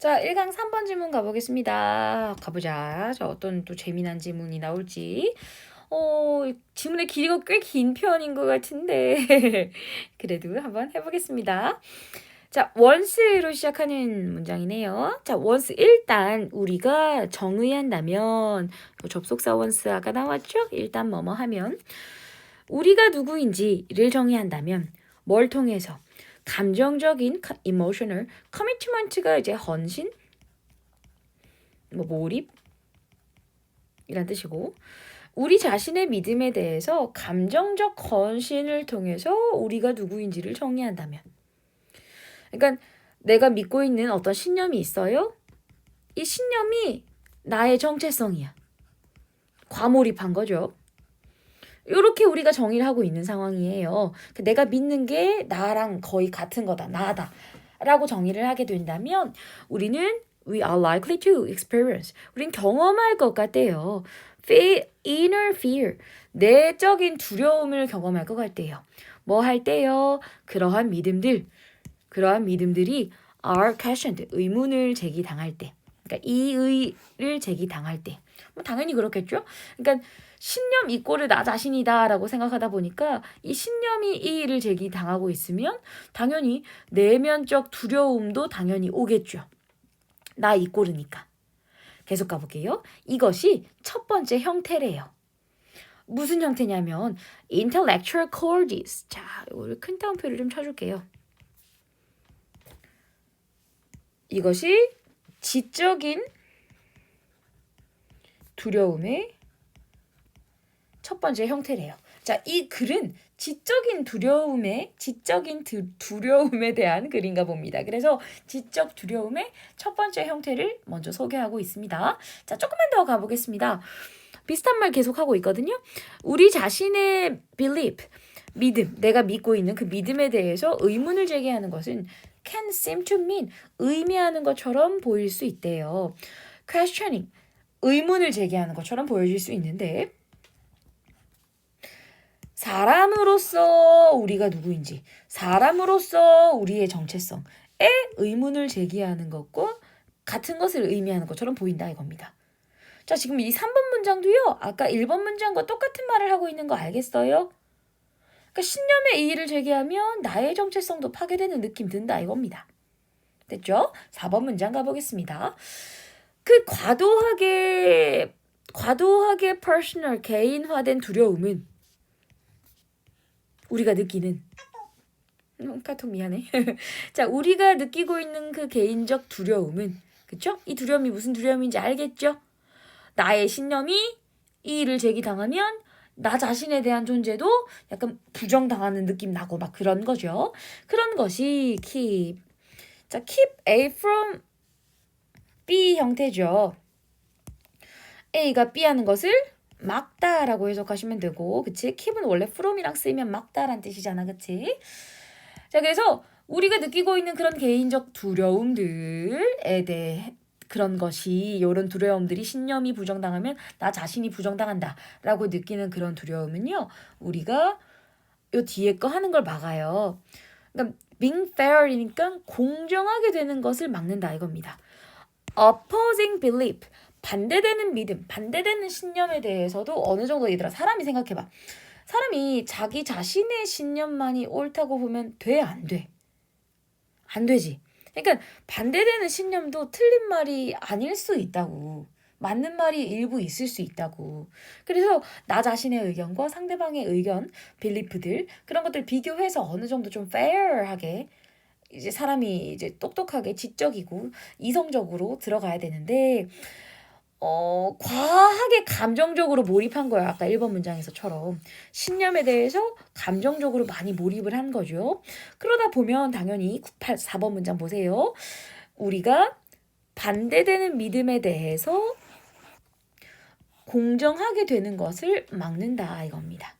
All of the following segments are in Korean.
자, 1강 3번 질문 가보겠습니다. 가보자. 자, 어떤 또 재미난 질문이 나올지. 질문의 길이가 꽤 긴 편인 것 같은데. 그래도 한번 해보겠습니다. 자, once로 시작하는 문장이네요. 자, once 일단 우리가 정의한다면 접속사 once 아까 나왔죠? 일단 뭐뭐 하면 우리가 누구인지를 정의한다면 뭘 통해서 감정적인 emotional commitment가 이제 헌신, 몰입 이란 뜻이고 우리 자신의 믿음에 대해서 감정적 헌신을 통해서 우리가 누구인지를 정의한다면 그러니까 내가 믿고 있는 어떤 신념이 있어요. 이 신념이 나의 정체성이야. 과몰입한 거죠. 이렇게 우리가 정의를 하고 있는 상황이에요. 내가 믿는 게 나랑 거의 같은 거다, 나다 라고 정의를 하게 된다면 우리는 we are likely to experience. 우린 경험할 것 같대요. inner fear. 내적인 두려움을 경험할 것 같대요. 뭐 할 때요? 그러한 믿음들이 are questioned. 의문을 제기당할 때. 그러니까 이의를 제기당할 때. 당연히 그렇겠죠? 그러니까 신념 이꼬르 나 자신이다라고 생각하다 보니까 이 신념이 이 일을 제기당하고 있으면 당연히 내면적 두려움도 당연히 오겠죠. 나 이꼬르니까. 계속 가볼게요. 이것이 첫 번째 형태래요. 무슨 형태냐면 intellectual cordes. 자, 이거를 큰 따옴표를 좀 쳐줄게요. 이것이 지적인 두려움의 첫 번째 형태래요. 자, 이 글은 지적인 두려움에 대한 글인가 봅니다. 그래서 지적 두려움의 첫 번째 형태를 먼저 소개하고 있습니다. 자, 조금만 더 가보겠습니다. 비슷한 말 계속하고 있거든요. 우리 자신의 belief, 믿음, 내가 믿고 있는 그 믿음에 대해서 의문을 제기하는 것은 can seem to mean, 의미하는 것처럼 보일 수 있대요. questioning, 의문을 제기하는 것처럼 보여질 수 있는데 사람으로서 우리가 누구인지, 사람으로서 우리의 정체성에 의문을 제기하는 것과 같은 것을 의미하는 것처럼 보인다 이겁니다. 자, 지금 이 3번 문장도요. 아까 1번 문장과 똑같은 말을 하고 있는 거 알겠어요? 그러니까 신념의 이의를 제기하면 나의 정체성도 파괴되는 느낌 든다 이겁니다. 됐죠? 4번 문장 가보겠습니다. 그 과도하게 퍼스널, 개인화된 두려움은 우리가 느끼는 카톡 미안해. 자, 우리가 느끼고 있는 그 개인적 두려움은 그쵸? 이 두려움이 무슨 두려움인지 알겠죠? 나의 신념이 이 일을 제기당하면 나 자신에 대한 존재도 약간 부정당하는 느낌 나고 막 그런 거죠. 그런 것이 keep. 자, keep A from B 형태죠. A가 B 하는 것을 막다라고 해석하시면 되고, 그치? keep은 원래 from이랑 쓰이면 막다란 뜻이잖아, 그치? 자, 그래서 우리가 느끼고 있는 그런 개인적 두려움들에 대해 그런 것이 이런 두려움들이 신념이 부정당하면 나 자신이 부정당한다라고 느끼는 그런 두려움은요. 우리가 요 뒤에 거 하는 걸 막아요. 그러니까 being fair이니까 공정하게 되는 것을 막는다 이겁니다. opposing belief, 반대되는 믿음, 반대되는 신념에 대해서도 어느 정도 얘들아 사람이 생각해봐. 사람이 자기 자신의 신념만이 옳다고 보면 돼, 안 돼? 안 되지. 그러니까 반대되는 신념도 틀린 말이 아닐 수 있다고. 맞는 말이 일부 있을 수 있다고. 그래서 나 자신의 의견과 상대방의 의견, 빌리프들 그런 것들 비교해서 어느 정도 좀 fair하게 이제 사람이 이제 똑똑하게 지적이고 이성적으로 들어가야 되는데 과하게 감정적으로 몰입한 거야. 아까 1번 문장에서처럼. 신념에 대해서 감정적으로 많이 몰입을 한 거죠. 그러다 보면 당연히 4번 문장 보세요. 우리가 반대되는 믿음에 대해서 공정하게 되는 것을 막는다 이겁니다.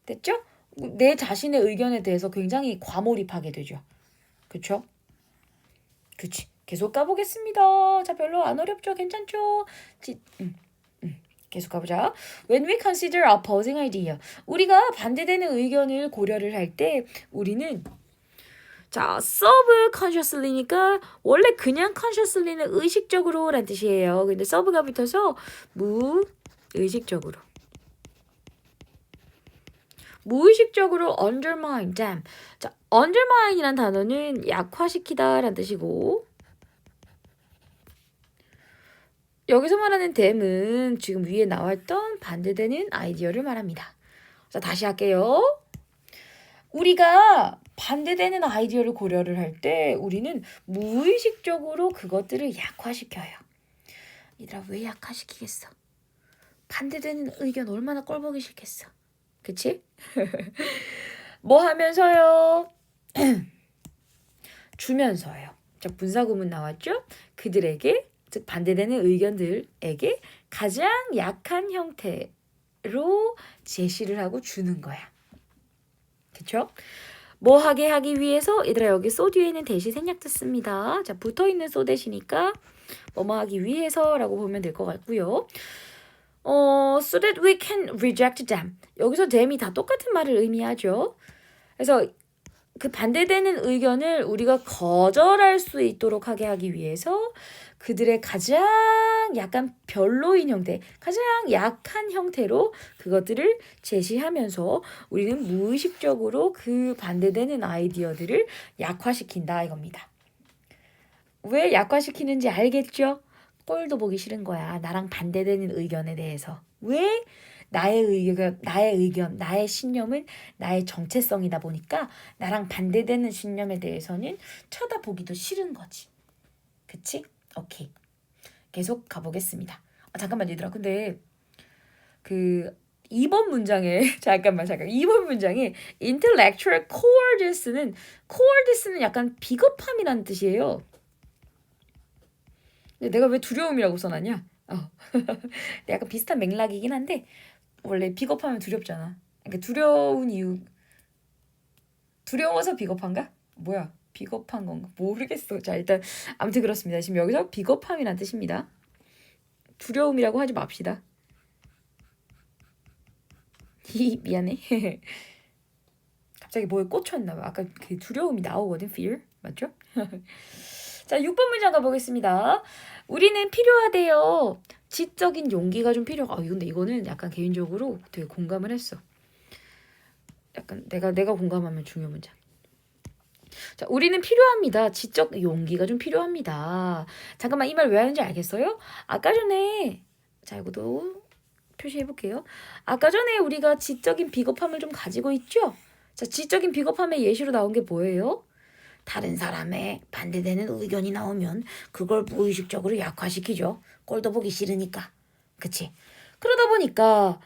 됐죠? 내 자신의 의견에 대해서 굉장히 과몰입하게 되죠. 그쵸? 그치. 계속 가보겠습니다. 자, 별로 안 어렵죠? 괜찮죠? 계속 가보자. When we consider opposing idea. 우리가 반대되는 의견을 고려를 할 때 우리는 자, subconsciously니까 원래 그냥 consciously는 의식적으로 라는 뜻이에요. 근데 sub가 붙어서 무의식적으로. 무의식적으로 undermine, damn. 자, undermine이란 단어는 약화시키다 라는 뜻이고 여기서 말하는 dam은 지금 위에 나왔던 반대되는 아이디어를 말합니다. 자, 다시 할게요. 우리가 반대되는 아이디어를 고려를 할 때 우리는 무의식적으로 그것들을 약화시켜요. 얘들아, 왜 약화시키겠어? 반대되는 의견 얼마나 꼴보기 싫겠어. 그치? 뭐 하면서요? 주면서요. 자, 분사구문 나왔죠? 그들에게, 즉 반대되는 의견들에게 가장 약한 형태로 제시를 하고 주는 거야. 그쵸? 뭐 하게 하기 위해서 얘들아 여기 소 뒤에는 대시 생략도 씁니다. 자, 붙어있는 소 대시니까 뭐뭐 하기 위해서라고 보면 될 것 같고요. So that we can reject them. 여기서 them이 다 똑같은 말을 의미하죠. 그래서 그 반대되는 의견을 우리가 거절할 수 있도록 하게 하기 위해서 그들의 가장 약간 별로인 형태, 가장 약한 형태로 그것들을 제시하면서 우리는 무의식적으로 그 반대되는 아이디어들을 약화시킨다 이겁니다. 왜 약화시키는지 알겠죠? 꼴도 보기 싫은 거야. 나랑 반대되는 의견에 대해서. 왜? 나의 의견, 나의 신념은 나의 정체성이다 보니까 나랑 반대되는 신념에 대해서는 쳐다보기도 싫은 거지. 그치? 오케이. 계속 가보겠습니다. 잠깐만 얘들아. 근데 그 2번 문장에 잠깐만 2번 문장에 intellectual cowardice는 약간 비겁함이라는 뜻이에요. 근데 내가 왜 두려움이라고 써놨냐? 약간 비슷한 맥락이긴 한데 원래 비겁하면 두렵잖아. 그러니까 두려운 이유 두려워서 비겁한가? 뭐야? 비겁한 건가? 모르겠어. 자, 일단 아무튼 그렇습니다. 지금 여기서 비겁함이란 뜻입니다. 두려움이라고 하지 맙시다. 미안해. 갑자기 뭐에 꽂혔나 봐. 아까 그 두려움이 나오거든. fear. 맞죠? 자, 6번 문장 가보겠습니다. 우리는 필요하대요. 지적인 용기가 좀 근데 이거는 약간 개인적으로 되게 공감을 했어. 약간 내가 공감하면 중요 문장. 자, 우리는 필요합니다. 지적 용기가 좀 필요합니다. 잠깐만, 이 말 왜 하는지 알겠어요? 아까 전에, 자, 이것도 표시해볼게요. 아까 전에 우리가 지적인 비겁함을 좀 가지고 있죠? 자, 지적인 비겁함의 예시로 나온 게 뭐예요? 다른 사람의 반대되는 의견이 나오면 그걸 무의식적으로 약화시키죠. 꼴도 보기 싫으니까. 그치? 그러다 보니까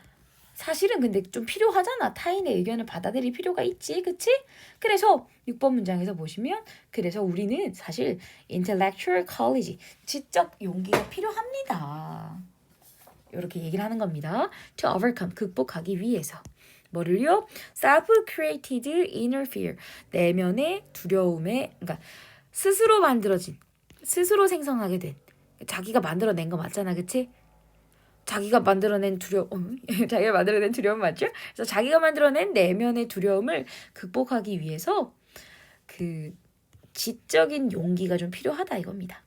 사실은 근데 좀 필요하잖아. 타인의 의견을 받아들일 필요가 있지. 그치? 그래서 6번 문장에서 보시면 그래서 우리는 사실 intellectual courage, 지적 용기가 필요합니다. 이렇게 얘기를 하는 겁니다. To overcome, 극복하기 위해서. 뭐를요? self-created inner fear, 내면의 두려움에, 그러니까 스스로 만들어진, 스스로 생성하게 된, 자기가 만들어낸 거 맞잖아, 그치? 자기가 만들어낸 자기가 만들어낸 두려움 맞죠? 그래서 자기가 만들어낸 내면의 두려움을 극복하기 위해서 그 지적인 용기가 좀 필요하다 이겁니다.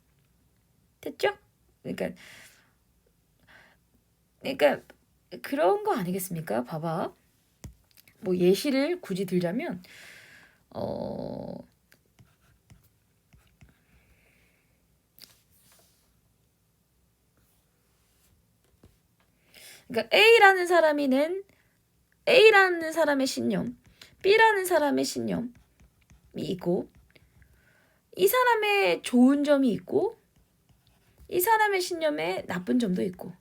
됐죠? 그러니까 그런 거 아니겠습니까? 봐봐. 뭐 예시를 굳이 들자면 그러니까 A라는 사람의 신념, B라는 사람의 신념이 있고 이 사람의 좋은 점이 있고 이 사람의 신념에 나쁜 점도 있고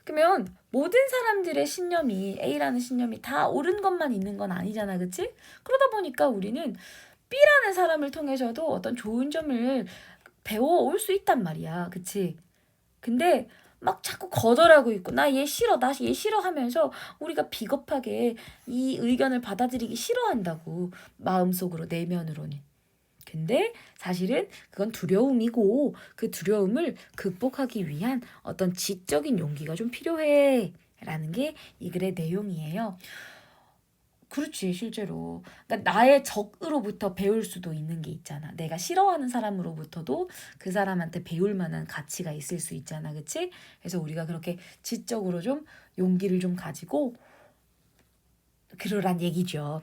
그러면 모든 사람들의 신념이 A라는 신념이 다 옳은 것만 있는 건 아니잖아. 그치? 그러다 보니까 우리는 B라는 사람을 통해서도 어떤 좋은 점을 배워올 수 있단 말이야. 그치? 근데 막 자꾸 거절하고 있고 나 얘 싫어 하면서 우리가 비겁하게 이 의견을 받아들이기 싫어한다고 마음속으로 내면으로는. 근데 사실은 그건 두려움이고 그 두려움을 극복하기 위한 어떤 지적인 용기가 좀 필요해 라는 게 이 글의 내용이에요. 그렇지, 실제로. 그러니까 나의 적으로부터 배울 수도 있는 게 있잖아. 내가 싫어하는 사람으로부터도 그 사람한테 배울 만한 가치가 있을 수 있잖아. 그치? 그래서 우리가 그렇게 지적으로 좀 용기를 좀 가지고 그러란 얘기죠.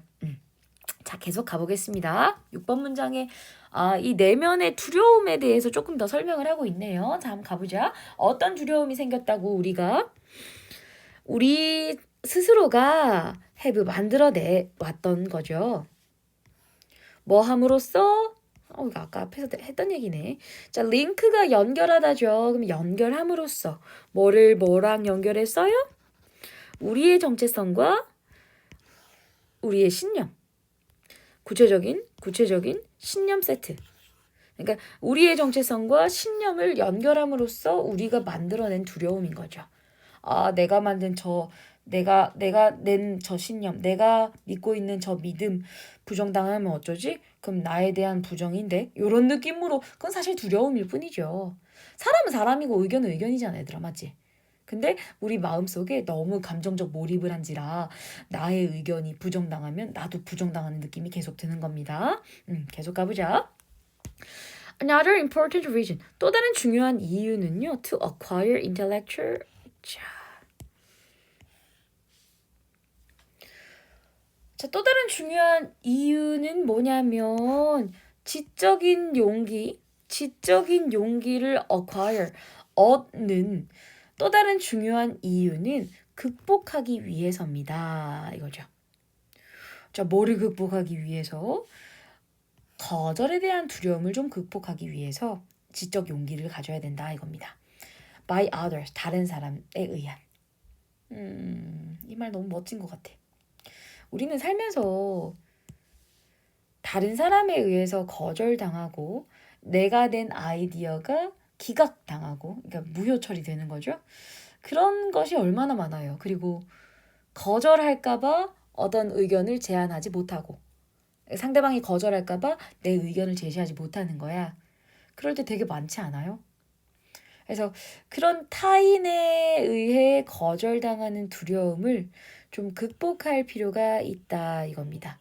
자, 계속 가보겠습니다. 6번 문장에 이 내면의 두려움에 대해서 조금 더 설명을 하고 있네요. 자, 한번 가보자. 어떤 두려움이 생겼다고 우리 스스로가 have 만들어내 왔던 거죠. 뭐 함으로써? 이거 아까 앞에서 했던 얘기네. 자, 링크가 연결하다죠. 그럼 연결함으로써 뭐를 뭐랑 연결했어요? 우리의 정체성과 우리의 신념. 구체적인 신념 세트. 그러니까 우리의 정체성과 신념을 연결함으로써 우리가 만들어낸 두려움인 거죠. 내가 만든 내가 낸 저 신념, 내가 믿고 있는 저 믿음 부정당하면 어쩌지? 그럼 나에 대한 부정인데? 요런 느낌으로 그건 사실 두려움일 뿐이죠. 사람은 사람이고 의견은 의견이잖아, 얘들아. 맞지? 근데 우리 마음속에 너무 감정적 몰입을 한지라 나의 의견이 부정당하면 나도 부정당하는 느낌이 계속 드는 겁니다. 계속 가보자. Another important reason. 또 다른 중요한 이유는요. To acquire intellectual. 자, 또 다른 중요한 이유는 뭐냐면 지적인 용기를 acquire, 얻는 또 다른 중요한 이유는 극복하기 위해서입니다. 이거죠. 자, 뭐를 극복하기 위해서? 거절에 대한 두려움을 좀 극복하기 위해서 지적 용기를 가져야 된다 이겁니다. By others, 다른 사람에 의한. 이 말 너무 멋진 것 같아. 우리는 살면서 다른 사람에 의해서 거절당하고 내가 낸 아이디어가 기각당하고 그러니까 무효 처리되는 거죠. 그런 것이 얼마나 많아요. 그리고 거절할까봐 어떤 의견을 제안하지 못하고 상대방이 거절할까봐 내 의견을 제시하지 못하는 거야. 그럴 때 되게 많지 않아요? 그래서 그런 타인에 의해 거절당하는 두려움을 좀 극복할 필요가 있다 이겁니다.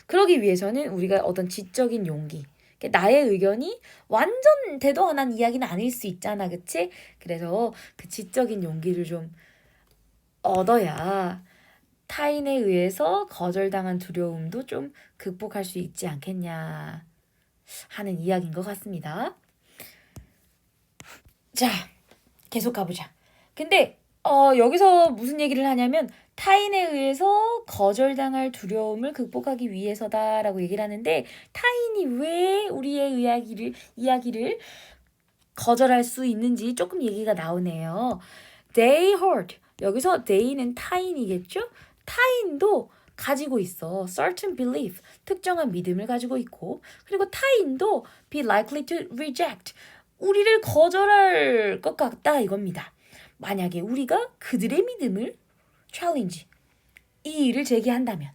그러기 위해서는 우리가 어떤 지적인 용기, 나의 의견이 완전 대도 안 한 이야기는 아닐 수 있잖아, 그치? 그래서 그 지적인 용기를 좀 얻어야 타인에 의해서 거절당한 두려움도 좀 극복할 수 있지 않겠냐 하는 이야기인 것 같습니다. 자, 계속 가보자. 근데 여기서 무슨 얘기를 하냐면 타인에 의해서 거절당할 두려움을 극복하기 위해서다라고 얘기를 하는데 타인이 왜 우리의 이야기를 거절할 수 있는지 조금 얘기가 나오네요. They heard. 여기서 they는 타인이겠죠? 타인도 가지고 있어. certain belief. 특정한 믿음을 가지고 있고 그리고 타인도 be likely to reject. 우리를 거절할 것 같다 이겁니다. 만약에 우리가 그들의 믿음을 challenge, 이의를 제기한다면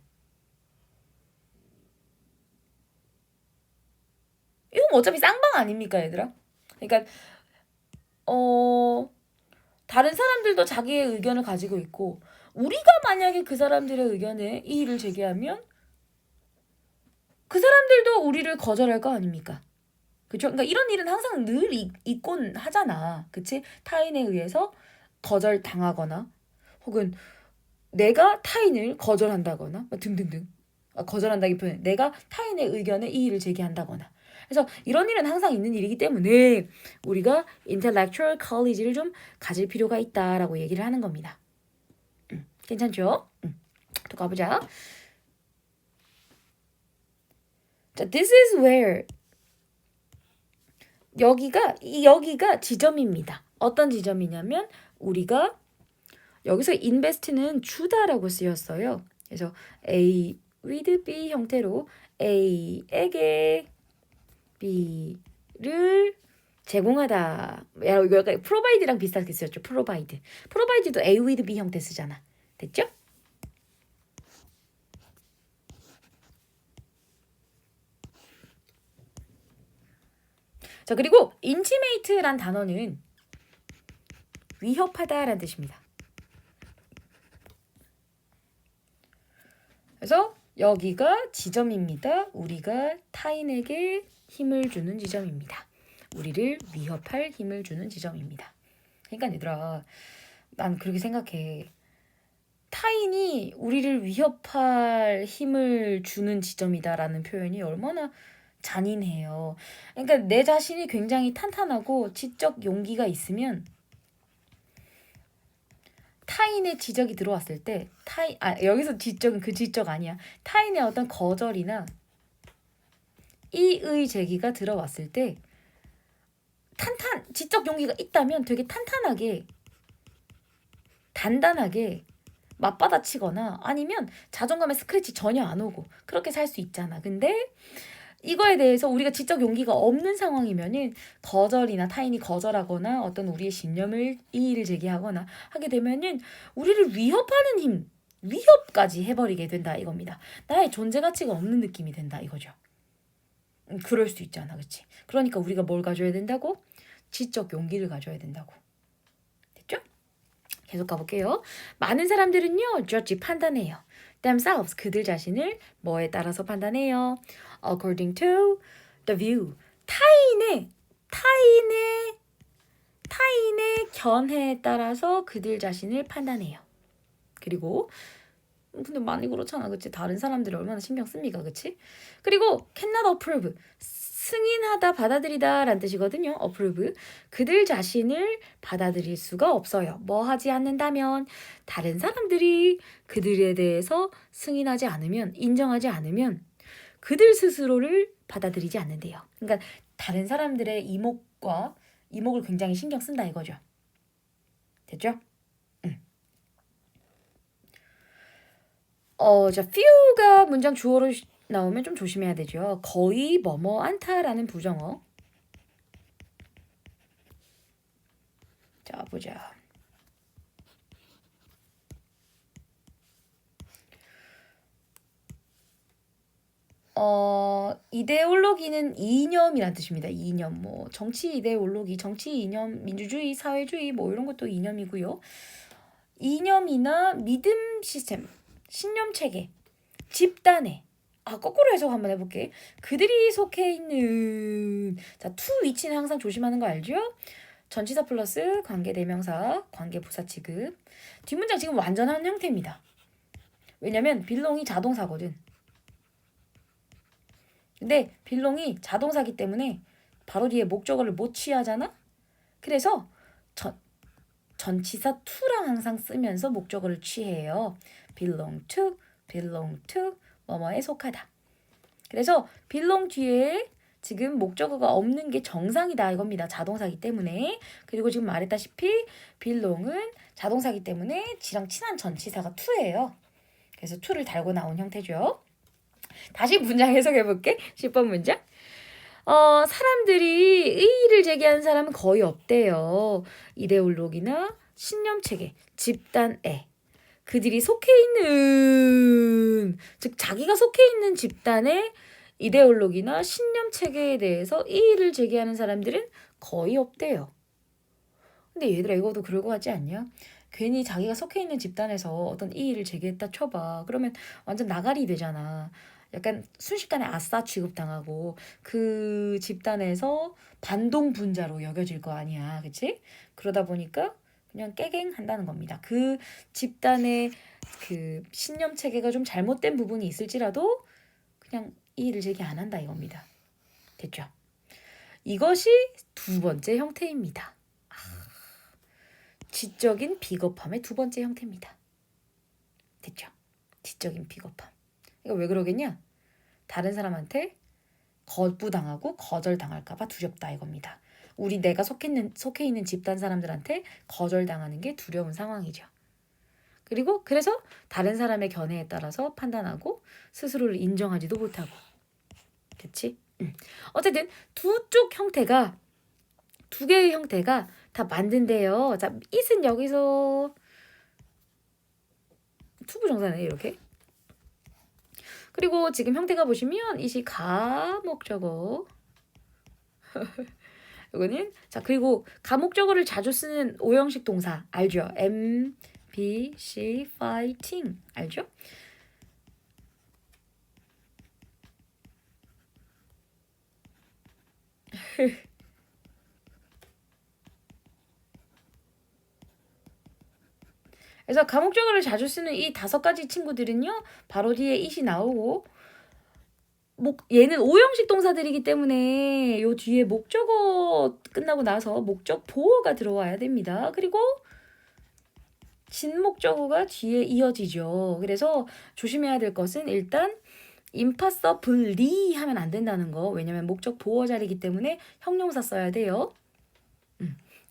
이건 어차피 쌍방 아닙니까 얘들아? 그러니까 다른 사람들도 자기의 의견을 가지고 있고 우리가 만약에 그 사람들의 의견에 이의를 제기하면 그 사람들도 우리를 거절할 거 아닙니까? 그쵸? 그러니까 이런 일은 항상 늘 있곤 하잖아. 그치? 타인에 의해서 거절당하거나 혹은 내가 타인을 거절한다거나 등등등. 거절한다기보다는 내가 타인의 의견에 이의를 제기한다거나. 그래서 이런 일은 항상 있는 일이기 때문에 우리가 intellectual college를 좀 가질 필요가 있다라고 얘기를 하는 겁니다. 괜찮죠? 또 가보자. 자, this is where 여기가 지점입니다. 어떤 지점이냐면 우리가 여기서 invest는 주다라고 쓰였어요. 그래서 A with B 형태로 A에게 B를 제공하다. 이거 약간 provide랑 비슷하게 쓰였죠. provide도 A with B 형태 쓰잖아. 됐죠? 자, 그리고 intimate란 단어는 위협하다라는 뜻입니다. 그래서 여기가 지점입니다. 우리가 타인에게 힘을 주는 지점입니다. 우리를 위협할 힘을 주는 지점입니다. 그러니까 얘들아, 난 그렇게 생각해. 타인이 우리를 위협할 힘을 주는 지점이다라는 표현이 얼마나 잔인해요. 그러니까 내 자신이 굉장히 탄탄하고 지적 용기가 있으면 타인의 지적이 들어왔을 때 여기서 지적은 그 지적 아니야. 타인의 어떤 거절이나 이의 제기가 들어왔을 때 지적 용기가 있다면 되게 단단하게 맞받아치거나 아니면 자존감에 스크래치 전혀 안 오고 그렇게 살 수 있잖아. 근데 이거에 대해서 우리가 지적 용기가 없는 상황이면은 거절이나 타인이 거절하거나 어떤 우리의 신념을 이의를 제기하거나 하게 되면은 우리를 위협하는 힘, 위협까지 해버리게 된다 이겁니다. 나의 존재 가치가 없는 느낌이 된다 이거죠. 그럴 수 있잖아, 그렇지? 그러니까 우리가 뭘 가져야 된다고? 지적 용기를 가져야 된다고. 됐죠? 계속 가볼게요. 많은 사람들은요, judge 판단해요. themselves 그들 자신을 뭐에 따라서 판단해요? According to the view 타인의 견해에 따라서 그들 자신을 판단해요. 그리고 근데 많이 그렇잖아, 그치? 다른 사람들이 얼마나 신경 씁니까, 그치? 그리고 cannot approve 승인하다, 받아들이다 라는 뜻이거든요. approve. 그들 자신을 받아들일 수가 없어요. 뭐 하지 않는다면 다른 사람들이 그들에 대해서 승인하지 않으면, 인정하지 않으면 그들 스스로를 받아들이지 않는데요. 그러니까 다른 사람들의 이목을 굉장히 신경 쓴다 이거죠. 됐죠? 자, few가 문장 주어로 나오면 좀 조심해야 되죠. 거의 뭐뭐 않다라는 부정어. 자, 보자. 이데올로기는 이념이란 뜻입니다. 이념, 뭐 정치 이데올로기, 정치 이념, 민주주의, 사회주의 뭐 이런 것도 이념이고요. 이념이나 믿음 시스템, 신념 체계, 집단의 거꾸로 해석 한번 해볼게. 그들이 속해 있는 to 위치는 항상 조심하는 거 알죠? 전치사 플러스 관계대명사, 관계부사 취급. 뒷문장 지금 완전한 형태입니다. 왜냐면 belong이 자동사거든. 근데 belong이 자동사기 때문에 바로 뒤에 목적어를 못 취하잖아? 그래서 전치사 to랑 항상 쓰면서 목적어를 취해요. belong to 뭐뭐에 속하다. 그래서 belong 뒤에 지금 목적어가 없는 게 정상이다 이겁니다. 자동사기 때문에. 그리고 지금 말했다시피 belong은 자동사기 때문에 지랑 친한 전치사가 to예요. 그래서 to를 달고 나온 형태죠. 다시 문장 해석해볼게. 10번 문장. 사람들이 의의를 제기하는 사람은 거의 없대요. 이데올로기나 신념체계, 집단에 그들이 속해 있는, 즉 자기가 속해 있는 집단의 이데올로기나 신념체계에 대해서 이의를 제기하는 사람들은 거의 없대요. 근데 얘들아 이것도 그럴 것 같지 않냐? 괜히 자기가 속해 있는 집단에서 어떤 이의를 제기했다 쳐봐. 그러면 완전 나가리 되잖아. 약간 순식간에 아싸 취급당하고 그 집단에서 반동 분자로 여겨질 거 아니야. 그치? 그러다 보니까 그냥 깨갱 한다는 겁니다. 그 집단의 그 신념 체계가 좀 잘못된 부분이 있을지라도 그냥 이의를 제기 안 한다 이겁니다. 됐죠? 이것이 두 번째 형태입니다. 지적인 비겁함의 두 번째 형태입니다. 됐죠? 지적인 비겁함. 이거 왜 그러겠냐? 다른 사람한테 거부당하고 거절당할까봐 두렵다 이겁니다. 내가 속해 있는 집단 사람들한테 거절당하는 게 두려운 상황이죠. 그리고 그래서 다른 사람의 견해에 따라서 판단하고 스스로를 인정하지도 못하고. 그치? 어쨌든 두 개의 형태가 다 만든대요. 자, it은 여기서 투부정사네 이렇게. 그리고 지금 형태가 보시면 it이 가목적어. 이거는 그리고 가목적어를 자주 쓰는 오형식 동사 알죠? am, be, she, fighting 알죠? 그래서 과목적어를 자주 쓰는 이 5가지 친구들은요. 바로 뒤에 it이 나오고 얘는 오형식 동사들이기 때문에 요 뒤에 목적어 끝나고 나서 목적 보어가 들어와야 됩니다. 그리고 진목적어가 뒤에 이어지죠. 그래서 조심해야 될 것은 일단 impossibly 하면 안 된다는 거. 왜냐면 목적 보어 자리이기 때문에 형용사 써야 돼요.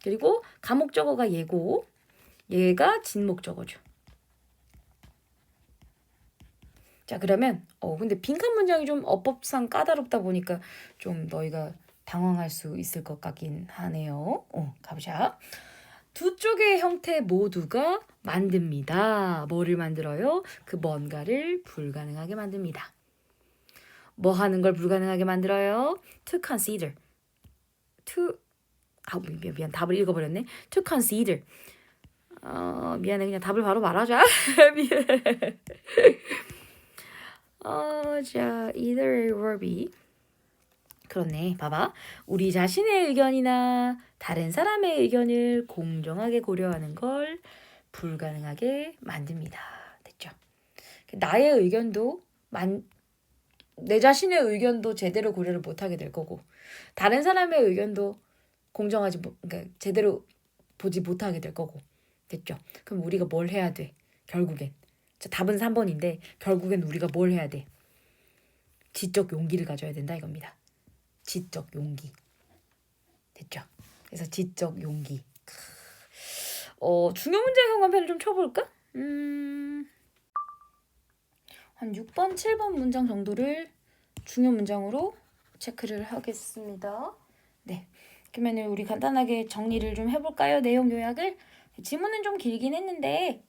그리고 가목적어가 얘고 얘가 진목적어죠. 자, 그러면 근데 빈칸 문장이 좀 어법상 까다롭다 보니까 좀 너희가 당황할 수 있을 것 같긴 하네요. 가보자. 두 쪽의 형태 모두가 만듭니다. 뭐를 만들어요? 그 뭔가를 불가능하게 만듭니다. 뭐 하는 걸 불가능하게 만들어요? To consider. 미안, 답을 읽어버렸네. To consider. 미안해, 그냥 답을 바로 말하자. 미안해. 자, either or be. 그렇네. 봐봐. 우리 자신의 의견이나 다른 사람의 의견을 공정하게 고려하는 걸 불가능하게 만듭니다. 됐죠? 나의 의견도 내 자신의 의견도 제대로 고려를 못하게 될 거고 다른 사람의 의견도 그러니까 제대로 보지 못하게 될 거고. 됐죠? 그럼 우리가 뭘 해야 돼? 결국엔. 자, 답은 3번인데 결국엔 우리가 뭘 해야 돼? 지적 용기를 가져야 된다 이겁니다. 지적 용기. 됐죠? 그래서 지적 용기. 중요 문제 현관펜을 좀 쳐볼까? 한 6번, 7번 문장 정도를 중요 문장으로 체크를 하겠습니다. 네. 그러면 우리 간단하게 정리를 좀 해볼까요? 내용 요약을. 지문은 좀 길긴 했는데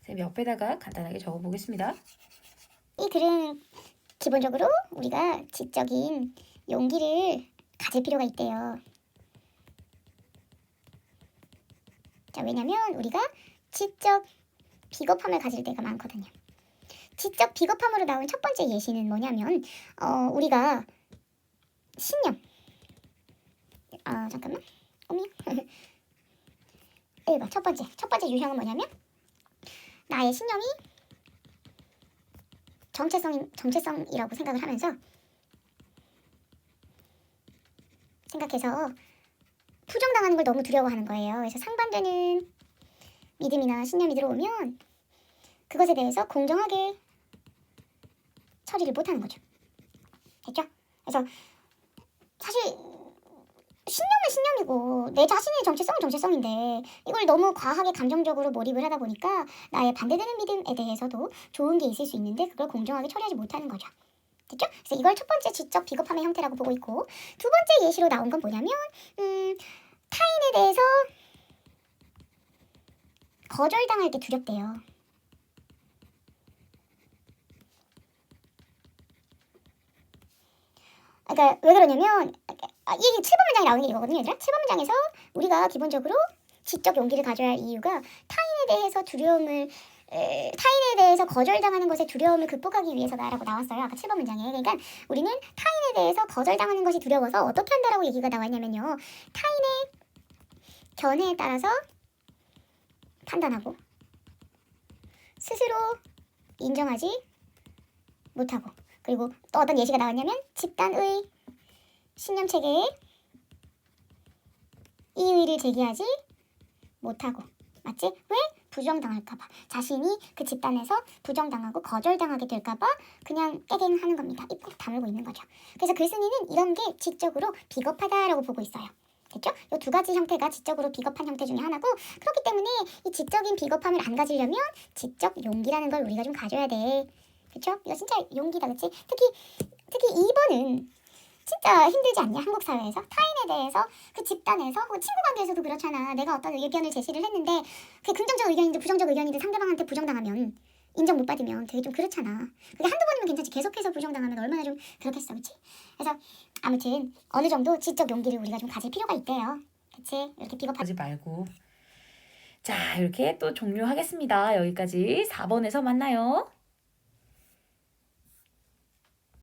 쌤 옆에다가 간단하게 적어보겠습니다. 이 글은 기본적으로 우리가 지적인 용기를 가질 필요가 있대요. 자, 왜냐면 우리가 지적 비겁함을 가질 때가 많거든요. 지적 비겁함으로 나온 첫 번째 예시는 뭐냐면 우리가 신념 잠깐만 읽어. 첫 번째 유형은 뭐냐면 나의 신념이 정체성이라고 생각을 하면서 생각해서 부정당하는 걸 너무 두려워하는 거예요. 그래서 상반되는 믿음이나 신념이 들어오면 그것에 대해서 공정하게 처리를 못하는 거죠. 됐죠? 그래서 사실 신념은 신념이고 내 자신의 정체성은 정체성인데 이걸 너무 과하게 감정적으로 몰입을 하다 보니까 나의 반대되는 믿음에 대해서도 좋은 게 있을 수 있는데 그걸 공정하게 처리하지 못하는 거죠. 됐죠? 그래서 이걸 첫 번째 지적 비겁함의 형태라고 보고 있고 두 번째 예시로 나온 건 뭐냐면 타인에 대해서 거절당할 게 두렵대요. 그러니까 왜 그러냐면 이게 7번 문장에 나오는 게 이거거든요, 얘들아. 7번 문장에서 우리가 기본적으로 지적 용기를 가져야 할 이유가 타인에 대해서 거절당하는 것의 두려움을 극복하기 위해서다라고 나왔어요. 아까 7번 문장에. 그러니까 우리는 타인에 대해서 거절당하는 것이 두려워서 어떻게 한다라고 얘기가 나왔냐면요. 타인의 견해에 따라서 판단하고 스스로 인정하지 못하고 그리고 또 어떤 예시가 나왔냐면 집단의 신념 체계에 이의를 제기하지 못하고 맞지? 왜? 부정당할까봐 자신이 그 집단에서 부정당하고 거절당하게 될까봐 그냥 깨갱하는 겁니다. 입 꼭 다물고 있는 거죠. 그래서 글쓴이는 이런 게 지적으로 비겁하다라고 보고 있어요. 됐죠? 이 두 가지 형태가 지적으로 비겁한 형태 중에 하나고 그렇기 때문에 이 지적인 비겁함을 안 가지려면 지적 용기라는 걸 우리가 좀 가져야 돼. 그쵸? 이거 진짜 용기다, 그치? 특히 2번은 진짜 힘들지 않냐? 한국 사회에서 타인에 대해서 그 집단에서 혹은 친구 관계에서도 그렇잖아. 내가 어떤 의견을 제시를 했는데 그게 긍정적 의견이든 부정적 의견이든 상대방한테 부정당하면 인정 못 받으면 되게 좀 그렇잖아. 그게 한두 번이면 괜찮지. 계속해서 부정당하면 얼마나 좀 그렇겠어, 그치? 그래서 아무튼 어느 정도 지적 용기를 우리가 좀 가질 필요가 있대요. 그치? 이렇게 비겁하지 말고. 자, 이렇게 또 종료하겠습니다. 여기까지 4번에서 만나요.